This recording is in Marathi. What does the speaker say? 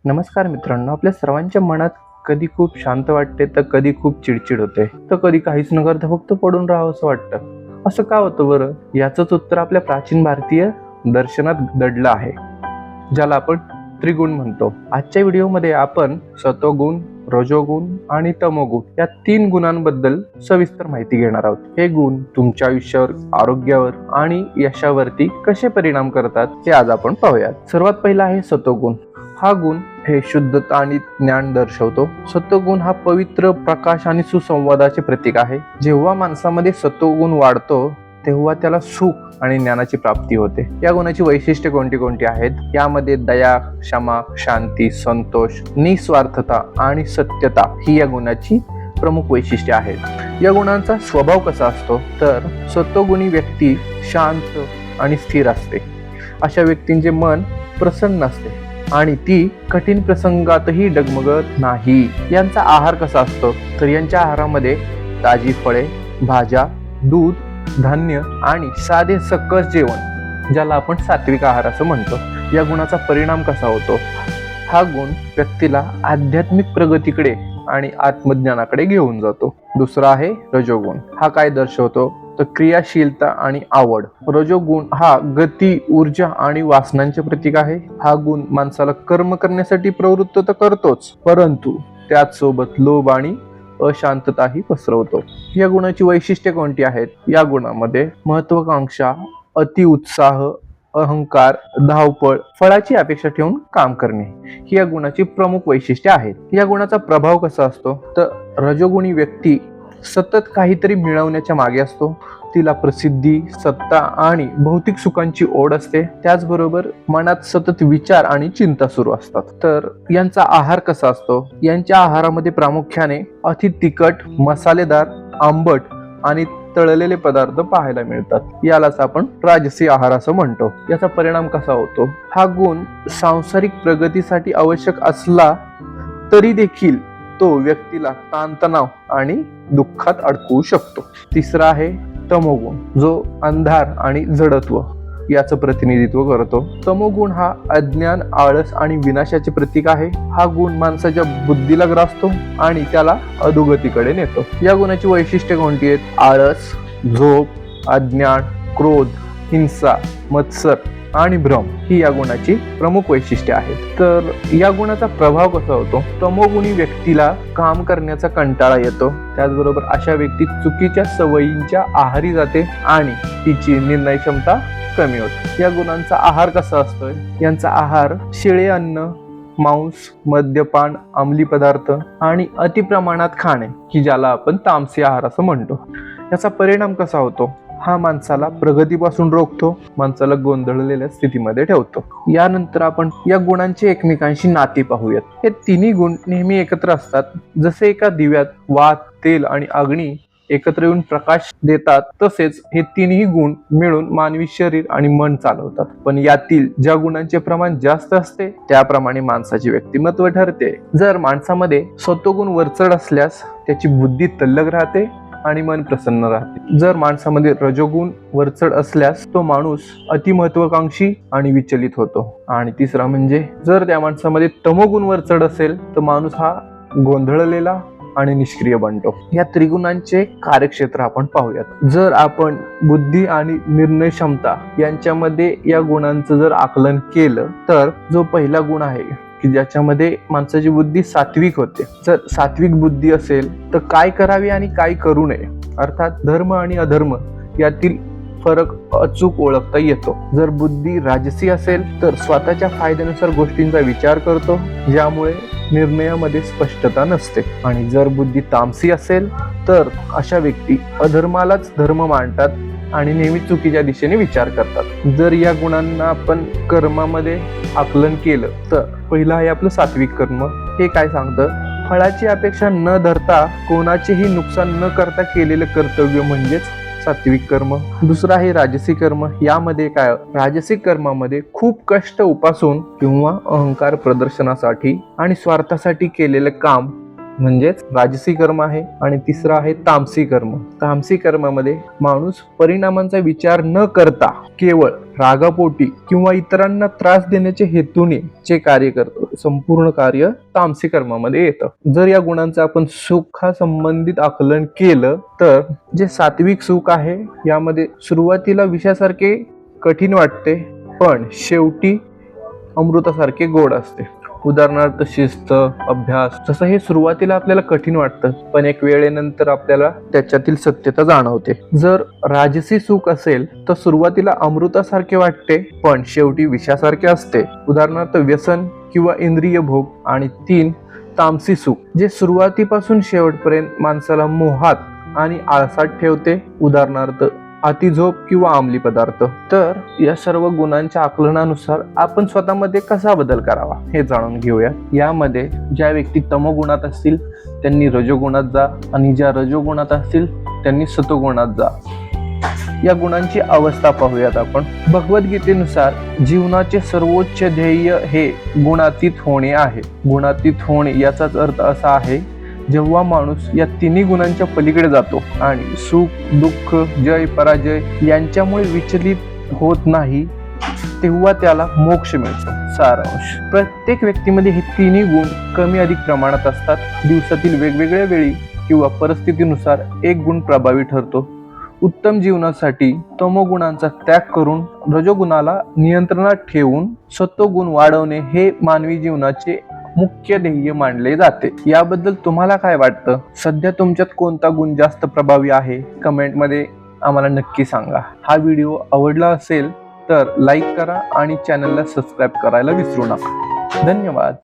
नमस्कार मित्रांनो, आपल्या सर्वांच्या मनात कधी खूप शांत वाटते तर कधी खूप चिडचिड होते, तर कधी काहीच न करता फक्त पडून राहावं असं वाटतं. असं का होतं बरं? याचंच उत्तर आपल्या प्राचीन भारतीय दर्शनात दडलं आहे, ज्याला आपण त्रिगुण म्हणतो. आजच्या व्हिडिओमध्ये आपण सत्वगुण, रजोगुण आणि तमोगुण या 3 गुणांबद्दल सविस्तर माहिती घेणार आहोत. हे गुण तुमच्या आयुष्यावर, आरोग्यावर आणि यशावरती कसे परिणाम करतात हे आज आपण पाहूयात. सर्वात पहिला आहे सत्वगुण. हा गुण हे शुद्धता आणि ज्ञान दर्शवतो. सत्वगुण हा पवित्र, प्रकाश आणि सुसंवादाचे प्रतीक आहे. जेव्हा माणसामध्ये सत्वगुण वाढतो तेव्हा त्याला सुख आणि ज्ञानाची प्राप्ती होते. या गुणाची वैशिष्ट्ये कोणती कोणती आहेत? यामध्ये दया, क्षमा, शांती, संतोष, निस्वार्थता आणि सत्यता ही या गुणाची प्रमुख वैशिष्ट्ये आहेत. या गुणांचा स्वभाव कसा असतो तर सत्वगुणी व्यक्ती शांत आणि स्थिर असते. अशा व्यक्तींचे मन प्रसन्न असते आणि ती कठीण प्रसंगातही डगमगत नाही. यांचा आहार कसा असतो तर यांच्या आहारामध्ये ताजी फळे, भाज्या, दूध, धान्य आणि साधे सकस जेवण, ज्याला आपण सात्विक आहार असं म्हणतो. या गुणाचा परिणाम कसा होतो? हा गुण व्यक्तीला आध्यात्मिक प्रगतीकडे आणि आत्मज्ञानाकडे घेऊन जातो. दुसरा आहे रजोगुण. हा काय दर्शवतो तर क्रियाशीलता आणि आवड. रजोगुण हा गती, ऊर्जा आणि वासनांचे प्रतीक आहे. हा गुण माणसाला कर्म करण्यासाठी प्रवृत्त तर करतोच, परंतु त्याचसोबत लोभ आणि अशांतताही पसरवतो. या गुणाची वैशिष्ट्ये कोणती आहेत? या गुणामध्ये महत्वाकांक्षा, अति उत्साह, अहंकार, धावपळ, फळाची अपेक्षा ठेवून काम करणे ही या गुणाची प्रमुख वैशिष्ट्ये आहेत. या गुणाचा प्रभाव कसा असतो तर रजोगुणी व्यक्ती सतत काहीतरी मिळवण्याच्या मागे असतो. तिला प्रसिद्धी, सत्ता आणि भौतिक सुखांची ओढ असते. त्याचबरोबर मनात सतत विचार आणि चिंता सुरू असतात. तर यांचा आहार कसा असतो? यांच्या आहारामध्ये प्रामुख्याने अति तिखट, मसालेदार, आंबट आणि तळलेले पदार्थ पाहायला मिळतात. यालाच आपण राजसी आहार असं म्हणतो. याचा परिणाम कसा होतो? हा गुण सांसारिक प्रगतीसाठी आवश्यक असला तरी देखील तो व्यक्तीला ताणतणाव आणि दुःखात अडकवू शकतो. तिसरा आहे तमोगुण, जो अंधार आणि जडत्व याचं प्रतिनिधित्व करतो. तमोगुण हा अज्ञान, आळस आणि विनाशाचे प्रतीक आहे. हा गुण माणसाच्या बुद्धीला ग्रासतो आणि त्याला अधोगतीकडे नेतो. या गुणाची वैशिष्ट्ये कोणती आहेत? आळस, झोप, अज्ञान, क्रोध, हिंसा, मत्सर आणि भ्रम ही या गुणाची प्रमुख वैशिष्ट्ये आहेत. तर या गुणाचा प्रभाव कसा होतो? तमोगुणी व्यक्तीला काम करण्याचा कंटाळा येतो. त्याचबरोबर अशा व्यक्ती चुकीच्या सवयींच्या आहारी जाते आणि तिची निर्णय क्षमता कमी होते. या गुणांचा आहार कसा असतोय? यांचा आहार शिळे अन्न, मांस, मद्यपान, अंमली पदार्थ आणि अतिप्रमाणात खाणे की ज्याला आपण तामसी आहार असं म्हणतो. याचा परिणाम कसा होतो? हा माणसाला प्रगतीपासून रोखतो, माणसाला गोंधळलेल्या स्थितीमध्ये ठेवतो. यानंतर आपण या गुणांची एकमेकांशी नाती पाहूयात. हे तिन्ही गुण नेहमी एकत्र असतात. जसे एका दिव्यात वात, तेल आणि अग्नी एकत्र येऊन प्रकाश देतात, तसेच हे तिन्ही गुण मिळून मानवी शरीर आणि मन चालवतात. पण यातील ज्या गुणांचे प्रमाण जास्त असते त्याप्रमाणे माणसाचे व्यक्तिमत्व ठरते. जर माणसामध्ये सत्वगुण वरचढ असल्यास त्याची बुद्धी तल्लख राहते आणि मन प्रसन्न राहते. जर माणसामध्ये रजोगुण वरचढ असल्यास तो माणूस अतिमहत्वाकांक्षी आणि विचलित होतो. आणि तिसरा म्हणजे जर त्या माणसामध्ये तमोगुण वरचढ असेल तर माणूस हा गोंधळलेला आणि निष्क्रिय बनतो. या त्रिगुणांचे कार्यक्षेत्र आपण पाहूयात. जर आपण बुद्धी आणि निर्णय क्षमता यांच्यामध्ये या गुणांचं जर आकलन केलं तर जो पहिला गुण आहे की ज्याच्यामध्ये माणसाची बुद्धी सात्विक होते. जर सात्विक बुद्धी असेल तर काय करावे आणि काय करू नये, अर्थात धर्म आणि अधर्म यातील फरक अचूक ओळखता येतो. जर बुद्धी राजसी असेल तर स्वतःच्या फायद्यानुसार गोष्टींचा विचार करतो, ज्यामुळे निर्णयामध्ये स्पष्टता नसते. आणि जर बुद्धी तामसी असेल तर अशा व्यक्ती अधर्मालाच धर्म मानतात आणि नेहमी चुकीच्या दिशेने विचार करतात. जर या गुणांना आपण कर्मामध्ये आकलन केलं तर पहिलं आहे आपलं सात्विक कर्म. हे काय सांगतं? फळाची अपेक्षा न धरता कोणाचेही नुकसान न करता केलेलं कर्तव्य म्हणजेच सात्विक कर्म. दुसरं आहे राजसी कर्म. यामध्ये काय? राजसिक कर्मामध्ये खूप कष्ट उपासून किंवा अहंकार प्रदर्शनासाठी आणि स्वार्थासाठी केलेलं काम म्हणजेच राजसी कर्म आहे. आणि तिसरं आहे तामसी कर्म. तामसी कर्मामध्ये माणूस परिणामांचा विचार न करता केवळ रागापोटी किंवा इतरांना त्रास देण्याच्या हेतूने जे कार्य करतो, संपूर्ण कार्य तामसी कर्मामध्ये येतं. जर या गुणांचं आपण सुखासंबंधित आकलन केलं तर जे सात्विक सुख आहे यामध्ये सुरुवातीला विषयासारखे कठीण वाटते, पण शेवटी अमृतासारखे गोड असते. उदाहरणार्थ शिस्त, अभ्यास. जसं हे सुरुवातीला आपल्याला कठीण वाटतं, पण एक वेळेनंतर आपल्याला त्याच्यातील सत्यता जाणवते. जर राजसी सुख असेल तर सुरुवातीला अमृतासारखे वाटते, पण शेवटी विषासारखे असते. उदाहरणार्थ व्यसन किंवा इंद्रिय भोग. आणि 3 तामसी सुख, जे सुरुवातीपासून शेवटपर्यंत माणसाला मोहात आणि आळसात ठेवते. उदाहरणार्थ अतिझोप किंवा अंमली पदार्थ. तर या सर्व गुणांच्या आकलनानुसार आपण स्वतःमध्ये कसा बदल करावा हे जाणून घेऊया. यामध्ये ज्या व्यक्ती तमोगुणात असतील त्यांनी रजोगुणात जा, आणि ज्या रजोगुणात असतील त्यांनी सतोगुणात जा. या गुणांची अवस्था पाहूयात आपण. भगवद्गीतेनुसार जीवनाचे सर्वोच्च ध्येय हे गुणातीत होणे आहे. गुणातीत होणे याचाच अर्थ असा आहे, जेव्हा माणूस या तिन्ही गुणांच्या पलीकडे जातो आणि सुख, दुःख, जय, पराजय यांच्यामुळे विचलित होत नाही, तेव्हा त्याला मोक्ष मिळतो. सारांश: प्रत्येक व्यक्तीमध्ये हे तिन्ही गुण कमी अधिक प्रमाणात असतात. दिवसातील वेगवेगळ्या वेळी किंवा परिस्थितीनुसार एक गुण प्रभावी ठरतो. उत्तम जीवनासाठी तमोगुणांचा त्याग करून रजोगुणाला नियंत्रणात ठेवून सत्वगुण वाढवणे हे मानवी जीवनाचे मुख्य ध्येय मानले जाते. याबद्दल तुम्हाला काय वाटतं? सध्या तुमच्यात कोणता गुण जास्त प्रभावी आहे? कमेंटमध्ये आम्हाला नक्की सांगा. हा व्हिडिओ आवडला असेल तर लाईक करा आणि चॅनलला सबस्क्राईब करायला विसरू नका. धन्यवाद.